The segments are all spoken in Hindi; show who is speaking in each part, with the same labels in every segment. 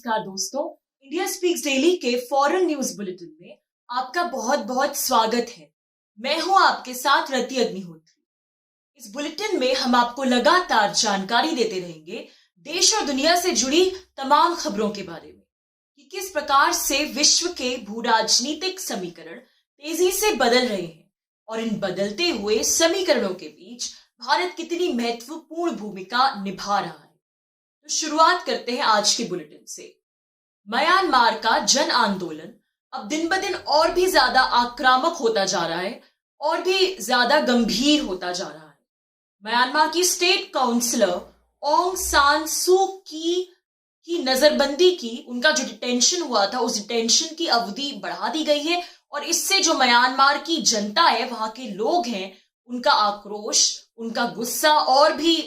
Speaker 1: नमस्कार दोस्तों, इंडिया स्पीक्स डेली के फॉरेन न्यूज बुलेटिन में आपका बहुत बहुत स्वागत है। मैं हूं आपके साथ रति अग्निहोत्री। इस बुलेटिन में हम आपको लगातार जानकारी देते रहेंगे देश और दुनिया से जुड़ी तमाम खबरों के बारे में कि किस प्रकार से विश्व के भू राजनीतिक समीकरण तेजी से बदल रहे हैं और इन बदलते हुए समीकरणों के बीच भारत कितनी महत्वपूर्ण भूमिका निभा रहा है। तो शुरुआत करते हैं आज के बुलेटिन से। म्यांमार का जन आंदोलन अब दिन ब दिन और भी ज्यादा आक्रामक होता जा रहा है और भी ज्यादा गंभीर होता जा रहा है। म्यांमार की स्टेट काउंसलर ऑंग सान सू की नजरबंदी की, उनका जो डिटेंशन हुआ था उस डिटेंशन की अवधि बढ़ा दी गई है और इससे जो म्यांमार की जनता है, वहां के लोग हैं, उनका आक्रोश, उनका गुस्सा और भी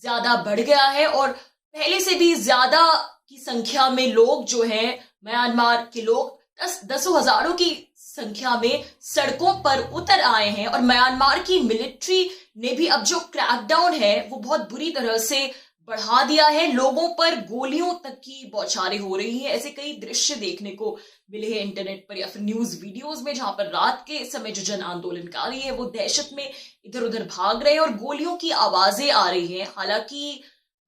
Speaker 1: ज्यादा बढ़ गया है और पहले से भी ज्यादा की संख्या में लोग जो है, म्यांमार के लोग दसों हजारों की संख्या में सड़कों पर उतर आए हैं और म्यांमार की मिलिट्री ने भी अब जो क्रैकडाउन है वो बहुत बुरी तरह से बढ़ा दिया है। लोगों पर गोलियों तक की बौछारें हो रही हैं। ऐसे कई दृश्य देखने को मिले हैं इंटरनेट पर या फिर न्यूज वीडियोस में, जहां पर रात के समय जो जन आंदोलनकारी है वो दहशत में इधर उधर भाग रहे हैं और गोलियों की आवाजें आ रही हैं। हालांकि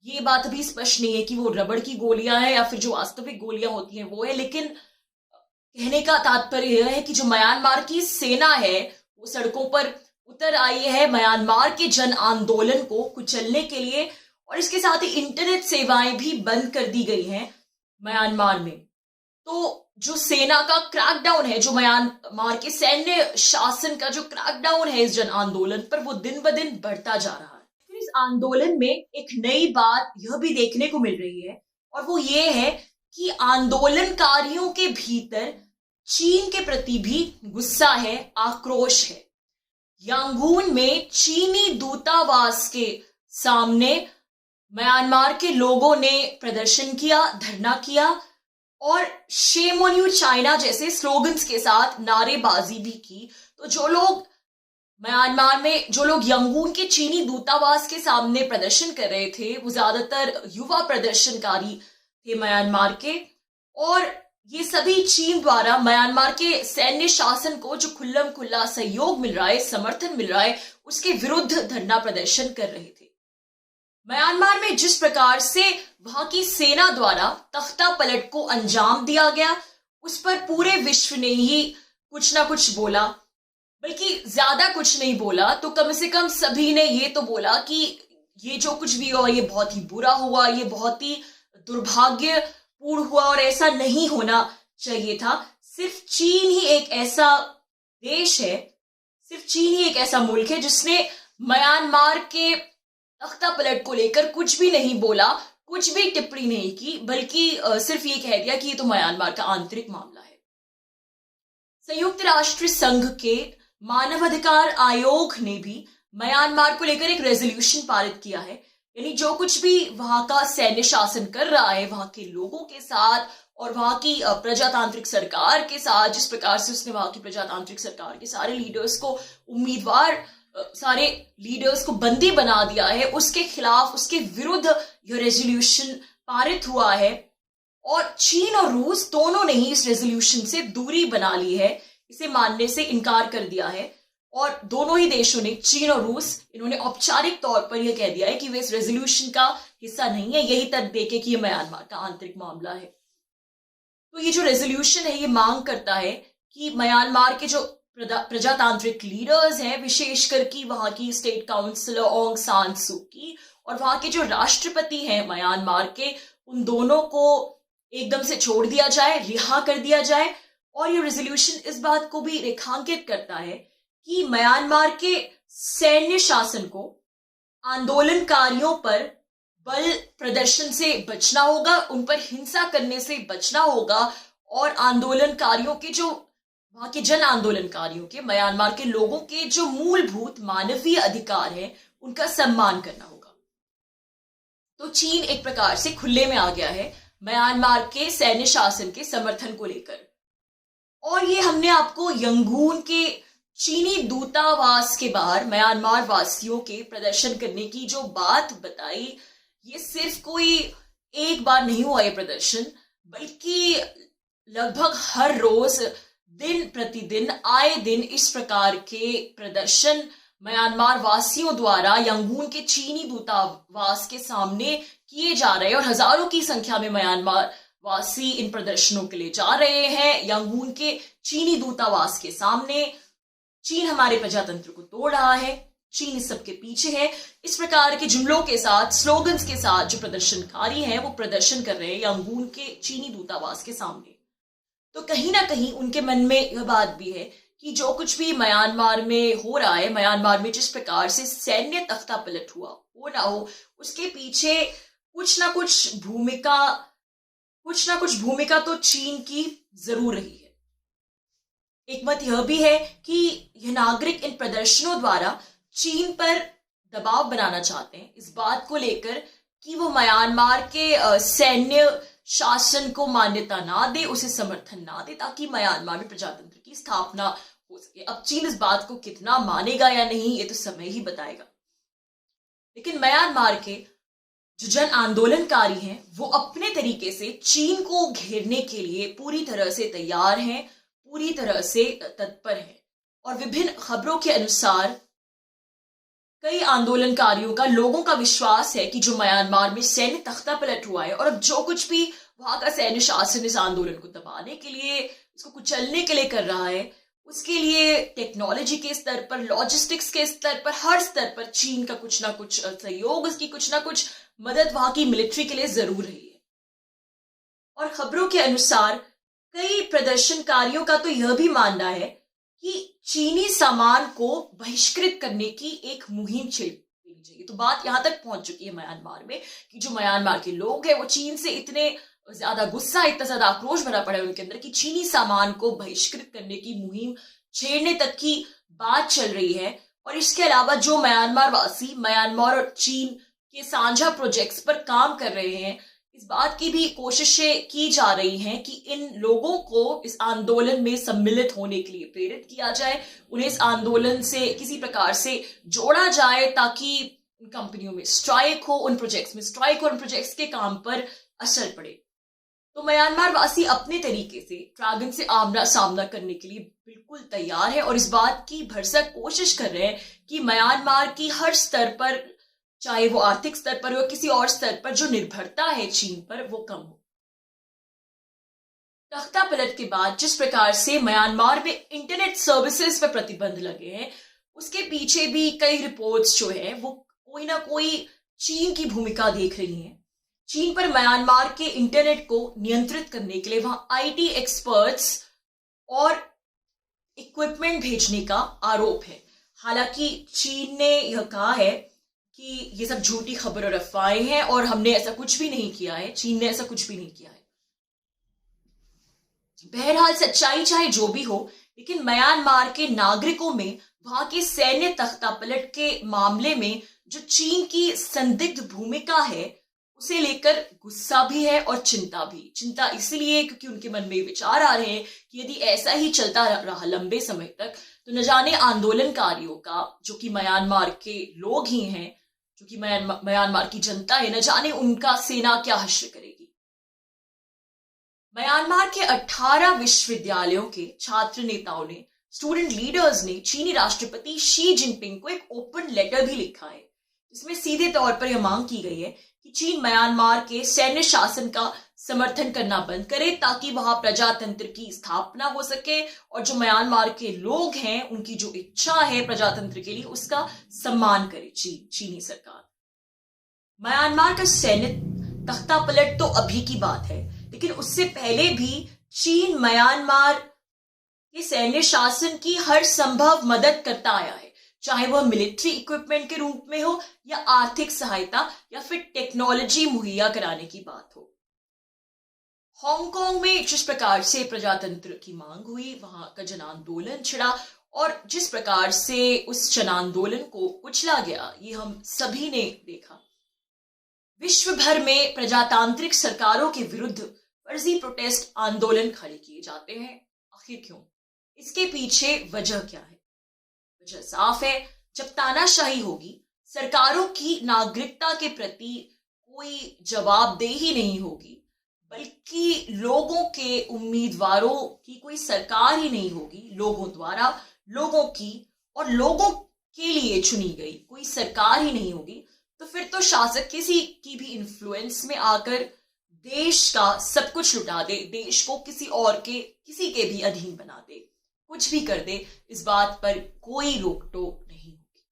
Speaker 1: ये बात अभी स्पष्ट नहीं है कि वो रबड़ की गोलियां हैं या फिर जो वास्तविक गोलियां होती हैं वो है, लेकिन कहने का तात्पर्य यह है कि जो म्यांमार की सेना है वो सड़कों पर उतर आई है म्यांमार के जन आंदोलन को कुचलने के लिए और इसके साथ ही इंटरनेट सेवाएं भी बंद कर दी गई हैं म्यांमार में। तो जो सेना का क्रैकडाउन है, जो म्यांमार के सैन्य शासन का जो क्रैकडाउन है इस जन आंदोलन पर, वो दिन ब दिन बढ़ता जा रहा है। इस आंदोलन में एक नई बात यह भी देखने को मिल रही है और वो ये है कि आंदोलनकारियों के भीतर चीन के प्रति भी गुस्सा है, आक्रोश है। यांगून में चीनी दूतावास के सामने म्यांमार के लोगों ने प्रदर्शन किया, धरना किया और शेम ऑन यू चाइना जैसे स्लोगन्स के साथ नारेबाजी भी की। तो जो लोग म्यांमार में, जो लोग यांगून के चीनी दूतावास के सामने प्रदर्शन कर रहे थे, वो ज्यादातर युवा प्रदर्शनकारी थे म्यांमार के और ये सभी चीन द्वारा म्यांमार के सैन्य शासन को जो खुल्लम खुल्ला सहयोग मिल रहा है, समर्थन मिल रहा है, उसके विरुद्ध धरना प्रदर्शन कर रहे थे। म्यांमार में जिस प्रकार से वहां की सेना द्वारा तख्ता पलट को अंजाम दिया गया, उस पर पूरे विश्व ने ही कुछ ना कुछ बोला, बल्कि ज्यादा कुछ नहीं बोला तो कम से कम सभी ने ये तो बोला कि ये जो कुछ भी हुआ ये बहुत ही बुरा हुआ, ये बहुत ही दुर्भाग्यपूर्ण हुआ और ऐसा नहीं होना चाहिए था। सिर्फ चीन ही एक ऐसा देश है, सिर्फ चीन ही एक ऐसा मुल्क है जिसने म्यांमार के तख्ता पलट को लेकर कुछ भी नहीं बोला, कुछ भी टिप्पणी नहीं की, बल्कि सिर्फ ये कह दिया कि ये तो म्यांमार का आंतरिक मामला है। संयुक्त राष्ट्र संघ के मानवाधिकार आयोग ने भी म्यांमार को लेकर एक रेजोल्यूशन पारित किया है। यानी जो कुछ भी वहां का सैन्य शासन कर रहा है वहां के लोगों के साथ और वहां की प्रजातांत्रिक सरकार के साथ, जिस प्रकार से उसने वहां की प्रजातांत्रिक सरकार के सारे लीडर्स को सारे लीडर्स को बंदी बना दिया है, उसके खिलाफ, उसके विरुद्ध यह रेजोल्यूशन पारित हुआ है और चीन और रूस दोनों ने ही इस रेजोल्यूशन से दूरी बना ली है, इसे मानने से इनकार कर दिया है और दोनों ही देशों ने, चीन और रूस, इन्होंने औपचारिक तौर पर यह कह दिया है कि वे इस रेजोल्यूशन का हिस्सा नहीं है, यही तर्क देके कि यह म्यांमार का आंतरिक मामला है। तो ये जो रेजोल्यूशन है ये मांग करता है कि म्यांमार के जो प्रजातांत्रिक लीडर्स हैं, विशेषकर कि वहां की स्टेट काउंसलर ऑंग सान सू की और वहां के जो राष्ट्रपति हैं म्यांमार के, उन दोनों को एकदम से छोड़ दिया जाए, रिहा कर दिया जाए। और ये रेजोल्यूशन इस बात को भी रेखांकित करता है कि म्यांमार के सैन्य शासन को आंदोलनकारियों पर बल प्रदर्शन से बचना होगा, उन पर हिंसा करने से बचना होगा और आंदोलनकारियों के, जो वहां के जन आंदोलनकारियों के, म्यांमार के लोगों के जो मूलभूत मानवीय अधिकार हैं उनका सम्मान करना होगा। तो चीन एक प्रकार से खुले में आ गया है म्यांमार के सैन्य शासन के समर्थन को लेकर। और ये हमने आपको यंगून के चीनी दूतावास के बाहर म्यांमार वासियों के प्रदर्शन करने की जो बात बताई, ये सिर्फ कोई एक बार नहीं हुआ ये प्रदर्शन, बल्कि लगभग हर रोज दिन प्रतिदिन आए दिन इस प्रकार के प्रदर्शन म्यांमार वासियों द्वारा यंगून के चीनी दूतावास के सामने किए जा रहे हैं और हजारों की संख्या में म्यांमार वासी इन प्रदर्शनों के लिए जा रहे हैं यंगून के चीनी दूतावास के सामने। चीन हमारे प्रजातंत्र को तोड़ रहा है, चीन इस सबके पीछे है। इस प्रकार के जुमलों के साथ, स्लोगन्स के साथ जो प्रदर्शनकारी हैं वो प्रदर्शन कर रहे हैं यंगून के चीनी दूतावास के सामने। तो कहीं ना कहीं उनके मन में यह बात भी है कि जो कुछ भी म्यांमार में हो रहा है, म्यांमार में जिस प्रकार से सैन्य तख्ता पलट हुआ हो ना हो, उसके पीछे कुछ ना कुछ भूमिका तो चीन की जरूर रही है। एक मत यह भी है कि यह नागरिक इन प्रदर्शनों द्वारा चीन पर दबाव बनाना चाहते हैं इस बात को लेकर कि वो म्यांमार के सैन्य शासन को मान्यता ना दे, उसे समर्थन ना दे, ताकि म्यांमार में प्रजातंत्र की स्थापना हो सके। अब चीन इस बात को कितना मानेगा या नहीं ये तो समय ही बताएगा। लेकिन म्यांमार के जो जन आंदोलनकारी हैं वो अपने तरीके से चीन को घेरने के लिए पूरी तरह से तैयार हैं, पूरी तरह से तत्पर हैं। और विभिन्न खबरों के अनुसार कई आंदोलनकारियों का, लोगों का विश्वास है कि जो म्यांमार में सैन्य तख्ता पलट हुआ है और अब जो कुछ भी वहां का सैन्य शासन इस आंदोलन को दबाने के लिए, इसको कुचलने के लिए कर रहा है, उसके लिए टेक्नोलॉजी के स्तर पर, लॉजिस्टिक्स के स्तर पर, हर स्तर पर चीन का कुछ ना कुछ सहयोग, उसकी कुछ ना कुछ मदद वहां की मिलिट्री के लिए जरूर रही है। और खबरों के अनुसार कई प्रदर्शनकारियों का तो यह भी मानना है कि चीनी सामान को बहिष्कृत करने की एक मुहिम छेड़नी चाहिए। तो बात यहां तक पहुंच चुकी है म्यांमार में कि जो म्यांमार के लोग हैं वो चीन से इतने ज्यादा गुस्सा, इतना ज्यादा आक्रोश भरा पड़ा है उनके अंदर कि चीनी सामान को बहिष्कृत करने की मुहिम छेड़ने तक की बात चल रही है। और इसके अलावा जो म्यांमार वासी म्यांमार और चीन के साझा प्रोजेक्ट्स पर काम कर रहे हैं, इस बात की भी कोशिशें की जा रही हैं कि इन लोगों को इस आंदोलन में सम्मिलित होने के लिए प्रेरित किया जाए, उन्हें इस आंदोलन से किसी प्रकार से जोड़ा जाए ताकि उन कंपनियों में स्ट्राइक हो, उन प्रोजेक्ट्स में स्ट्राइक हो, उन प्रोजेक्ट्स के काम पर असर पड़े। तो म्यांमार वासी अपने तरीके से ड्रैगन से आमना सामना करने के लिए बिल्कुल तैयार है और इस बात की भरसक कोशिश कर रहे हैं कि म्यांमार की हर स्तर पर, चाहे वो आर्थिक स्तर पर हो, किसी और स्तर पर, जो निर्भरता है चीन पर वो कम हो। तख्ता पलट के बाद जिस प्रकार से म्यांमार में इंटरनेट सर्विसेज पर प्रतिबंध लगे हैं, उसके पीछे भी कई रिपोर्ट्स जो है वो कोई ना कोई चीन की भूमिका देख रही हैं। चीन पर म्यांमार के इंटरनेट को नियंत्रित करने के लिए वहां आईटी एक्सपर्ट्स और इक्विपमेंट भेजने का आरोप है। हालांकि चीन ने यह कहा है कि ये सब झूठी खबर और अफवाहें हैं और हमने ऐसा कुछ भी नहीं किया है, चीन ने ऐसा कुछ भी नहीं किया है। बहरहाल सच्चाई चाहे जो भी हो, लेकिन म्यांमार के नागरिकों में वहां के सैन्य तख्ता पलट के मामले में जो चीन की संदिग्ध भूमिका है उसे लेकर गुस्सा भी है और चिंता भी। चिंता इसलिए क्योंकि उनके मन में विचार आ रहे हैं कि यदि ऐसा ही चलता रहा लंबे समय तक तो न जाने आंदोलनकारियों का, जो कि म्यांमार के लोग ही हैं, जो कि म्यांमार की जनता है, न जाने उनका सेना क्या हश्र करेगी। म्यांमार के 18 विश्वविद्यालयों के छात्र नेताओं ने, स्टूडेंट लीडर्स ने चीनी राष्ट्रपति शी जिनपिंग को एक ओपन लेटर भी लिखा है, जिसमें सीधे तौर पर यह मांग की गई है कि चीन म्यांमार के सैन्य शासन का समर्थन करना बंद करे ताकि वहां प्रजातंत्र की स्थापना हो सके और जो म्यांमार के लोग हैं उनकी जो इच्छा है प्रजातंत्र के लिए उसका सम्मान करे चीनी सरकार। म्यांमार का सैन्य तख्ता पलट तो अभी की बात है, लेकिन उससे पहले भी चीन म्यांमार के सैन्य शासन की हर संभव मदद करता आया है, चाहे वह मिलिट्री इक्विपमेंट के रूप में हो या आर्थिक सहायता या फिर टेक्नोलॉजी मुहैया कराने की बात हो। हांगकांग में जिस प्रकार से प्रजातंत्र की मांग हुई, वहां का जन आंदोलन छिड़ा और जिस प्रकार से उस जन आंदोलन को कुचला गया, ये हम सभी ने देखा। विश्व भर में प्रजातांत्रिक सरकारों के विरुद्ध फर्जी प्रोटेस्ट आंदोलन खड़े किए जाते हैं। आखिर क्यों? इसके पीछे वजह क्या है? वजह साफ है, जब तानाशाही होगी, सरकारों की नागरिकता के प्रति कोई जवाबदेही नहीं होगी, बल्कि लोगों के उम्मीदवारों की कोई सरकार ही नहीं होगी, लोगों द्वारा लोगों की और लोगों के लिए चुनी गई कोई सरकार ही नहीं होगी, तो फिर तो शासक किसी की भी इन्फ्लुएंस में आकर देश का सब कुछ लुटा दे, देश को किसी के भी अधीन बना दे, कुछ भी कर दे, इस बात पर कोई रोक टोक नहीं होगी।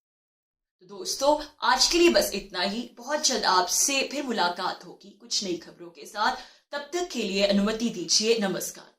Speaker 1: तो दोस्तों, आज के लिए बस इतना ही। बहुत जल्द आपसे फिर मुलाकात होगी कुछ नई खबरों के साथ। तब तक के लिए अनुमति दीजिए। नमस्कार।